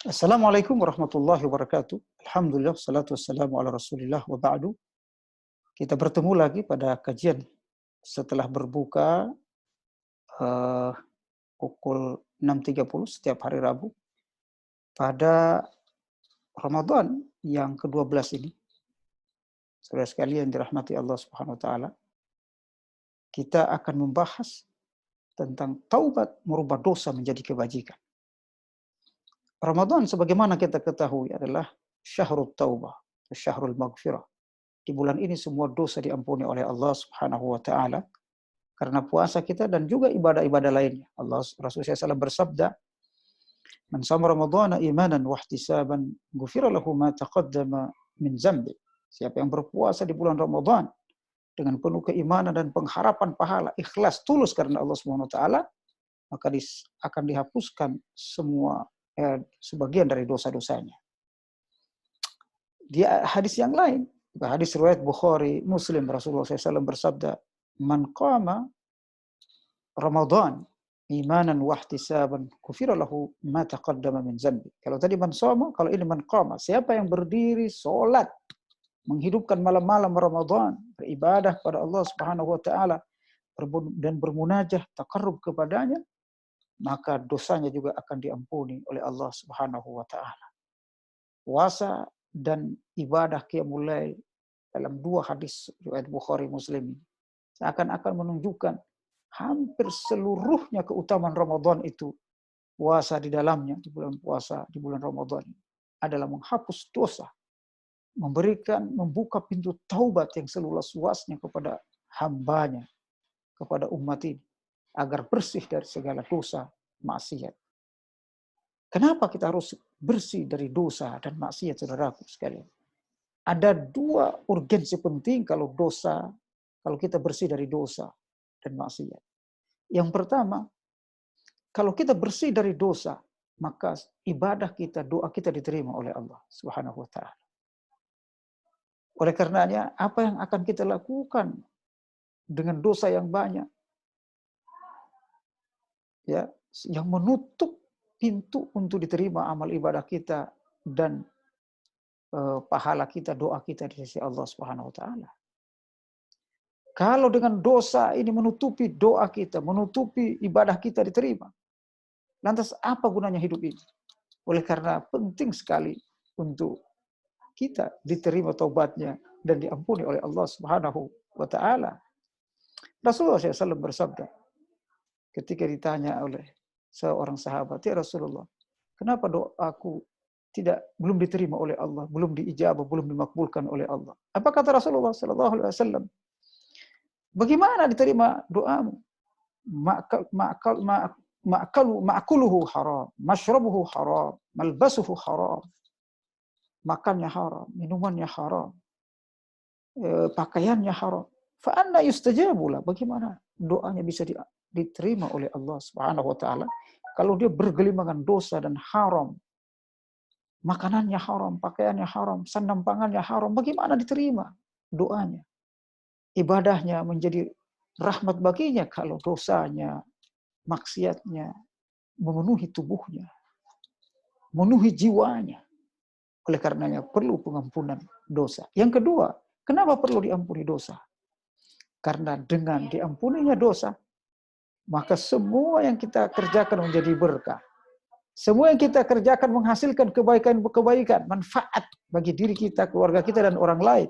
Assalamualaikum warahmatullahi wabarakatuh. Alhamdulillah, salatu wassalamu ala rasulillah wa ba'du. Kita bertemu lagi pada kajian setelah berbuka eh, pukul 6.30 setiap hari Rabu pada Ramadan yang ke-12 ini. Saudara sekalian dirahmati Allah Subhanahu wa taala, kita akan membahas tentang taubat merubah dosa menjadi kebajikan. Ramadan sebagaimana kita ketahui adalah syahrul taubah, syahrul maghfirah. Di bulan ini semua dosa diampuni oleh Allah Subhanahu wa taala karena puasa kita dan juga ibadah-ibadah lainnya. Rasulullah SAW bersabda, "Man shama ramadhana imanan wa ihtisaban, ghufira lahu ma taqaddama min dzambi." Siapa yang berpuasa di bulan Ramadan dengan penuh keimanan dan pengharapan pahala, ikhlas, tulus karena Allah Subhanahu wa taala, maka akan dihapuskan semua sebagian dari dosa-dosanya. Di hadis yang lain, hadis riwayat Bukhari, Muslim, Rasulullah SAW bersabda, "Man qama Ramadan imanan wa ihtisaban, ghufira lahu ma taqaddama min dzambi." Kalau tadi man shoma, kalau ini man qama, siapa yang berdiri salat, menghidupkan malam-malam Ramadan, beribadah kepada Allah Subhanahu wa taala dan bermunajah, takarrub kepadanya, maka dosanya juga akan diampuni oleh Allah Subhanahu wa taala. Puasa dan ibadah qiyamul lail dalam dua hadis riwayat Bukhari Muslim seakan-akan menunjukkan hampir seluruhnya keutamaan Ramadan itu, puasa di dalamnya, di bulan puasa, di bulan Ramadan adalah menghapus dosa, membuka pintu taubat yang seluas-luasnya kepada hambanya, kepada umat ini, agar bersih dari segala dosa, maksiat. Kenapa kita harus bersih dari dosa dan maksiat, saudaraku sekalian? Ada dua urgensi penting kalau kita bersih dari dosa dan maksiat. Yang pertama, kalau kita bersih dari dosa, maka ibadah kita, doa kita diterima oleh Allah Subhanahu wa taala. Oleh karenanya, apa yang akan kita lakukan dengan dosa yang banyak, ya, yang menutup pintu untuk diterima amal ibadah kita dan pahala kita, doa kita di sisi Allah Subhanahu wa taala. Kalau dengan dosa ini menutupi doa kita, menutupi ibadah kita diterima, lantas apa gunanya hidup ini? Oleh karena penting sekali untuk kita diterima taubatnya dan diampuni oleh Allah Subhanahu wa taala. Rasulullah SAW bersabda ketika ditanya oleh seorang sahabat, "Ya Rasulullah, kenapa doaku belum diterima oleh Allah, belum diijabah, belum dimakbulkan oleh Allah?" Apa kata Rasulullah SAW? Bagaimana diterima doamu? Ma'akuluhu haram, mashrabuhu haram, malbasuhu haram. Makannya haram, minumannya haram, pakaiannya haram. Fa'anna yustajabu lah. Bagaimana doanya bisa diterima oleh Allah Subhanahu wa taala kalau dia bergelimangan dosa dan haram? Makanannya haram, pakaiannya haram, sandang pangannya haram. Bagaimana diterima doanya? Ibadahnya menjadi rahmat baginya kalau dosanya, maksiatnya memenuhi tubuhnya, memenuhi jiwanya. Oleh karenanya perlu pengampunan dosa. Yang kedua, kenapa perlu diampuni dosa? Karena dengan diampuninya dosa, maka semua yang kita kerjakan menjadi berkah. Semua yang kita kerjakan menghasilkan kebaikan-kebaikan, manfaat bagi diri kita, keluarga kita, dan orang lain.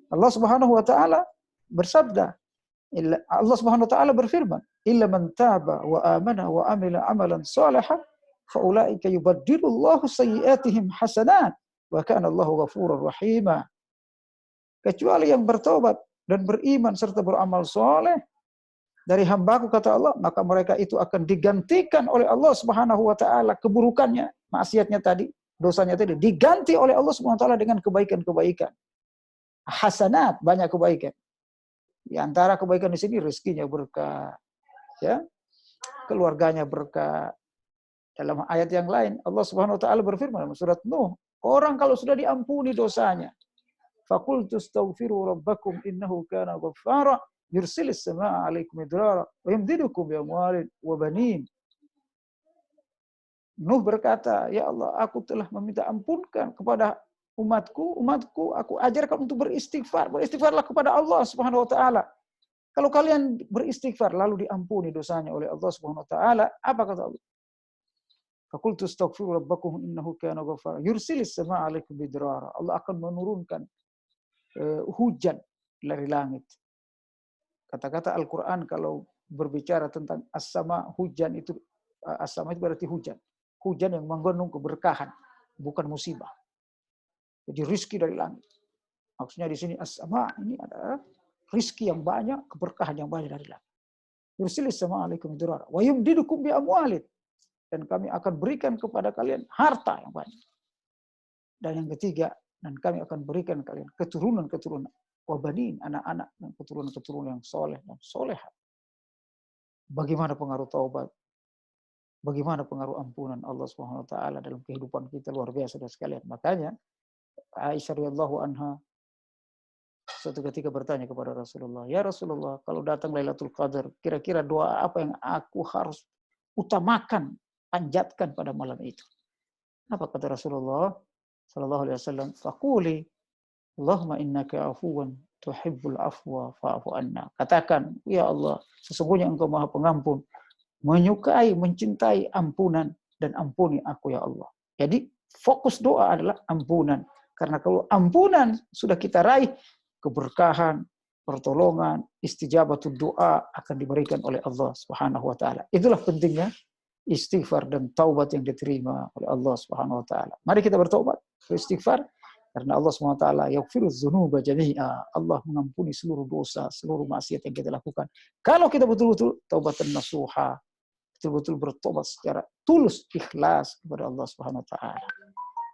Allah Subhanahu wa taala bersabda, Allah Subhanahu wa taala berfirman, "Illa man taba wa amana wa amila amalan shalihan fa ulaika yubaddilullahu sayyi'atihim hasanat wa kana Allahu ghafurur rahima." Kecuali yang bertobat dan beriman serta beramal soleh dari hambaku, kata Allah, maka mereka itu akan digantikan oleh Allah Subhanahu wa taala keburukannya, maksiatnya tadi, dosanya tadi diganti oleh Allah Subhanahu wa taala dengan kebaikan-kebaikan. Hasanat, banyak kebaikan. Di antara kebaikan di sini rezekinya berkah, ya, keluarganya berkah. Dalam ayat yang lain Allah Subhanahu wa taala berfirman dalam surat Nuh, orang kalau sudah diampuni dosanya, faqultu astaghfiru rabbakum innahu kana ghaffara yursilis samaa'a 'alaikum midrara wa yumdidukum bi amwalin wa banin. Nuh berkata, ya Allah, aku telah meminta ampunkan kepada umatku, aku ajarkan untuk beristighfar. Beristighfarlah kepada Allah Subhanahu wa taala. Kalau kalian beristighfar lalu diampuni dosanya oleh Allah Subhanahu wa taala, apa kata Allah? Faqultu astaghfiru rabbakum innahu kana ghaffara. Yursilis samaa'a 'alaikum bidrara. Allah akan menurunkan hujan dari langit. Kata-kata Al-Qur'an kalau berbicara tentang as-sama, hujan itu as-sama itu berarti hujan. Hujan yang mengandung keberkahan, bukan musibah. Jadi rizki dari langit. Maksudnya di sini as-sama ini adalah rizki yang banyak, keberkahan yang banyak dari langit. Yursilis samaa'a 'alaikum bidrara wa yumdidukum bi amwalin. Dan kami akan berikan kepada kalian harta yang banyak. Dan yang ketiga, dan kami akan berikan kalian keturunan-keturunan, wabanin, anak-anak, dan keturunan-keturunan yang soleh dan soleha. Bagaimana pengaruh taubat? Bagaimana pengaruh ampunan Allah Subhanahu wa taala dalam kehidupan kita, luar biasa dan sekalian. Makanya Aisyah radhiyallahu anha suatu ketika bertanya kepada Rasulullah, "Ya Rasulullah, kalau datang Lailatul Qadar, kira-kira doa apa yang aku harus utamakan, panjatkan pada malam itu?" Apa kata Rasulullah sallallahu alaihi wasallam? "Faquli Allahumma innaka afuwan tuhibbul afwa fa'fu anna." Katakan, ya Allah, sesungguhnya Engkau Maha Pengampun, menyukai, mencintai ampunan, dan ampuni aku ya Allah. Jadi fokus doa adalah ampunan. Karena kalau ampunan sudah kita raih, keberkahan, pertolongan, istijabatul doa akan diberikan oleh Allah Subhanahu wa taala. Itulah pentingnya istighfar dan taubat yang diterima oleh Allah Subhanahu wa taala. Mari kita bertobat, beristighfar, karena Allah Subhanahu wa taala yaghfirudz dzunuba jami'a. Allah mengampuni seluruh dosa, seluruh maksiat yang kita lakukan. Kalau kita betul-betul taubatan nasuha, betul-betul bertobat secara tulus, ikhlas kepada Allah Subhanahu wa taala.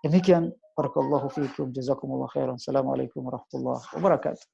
Demikian, barakallahu fiikum, jazakumullah khairan. Assalamualaikum warahmatullahi wabarakatuh.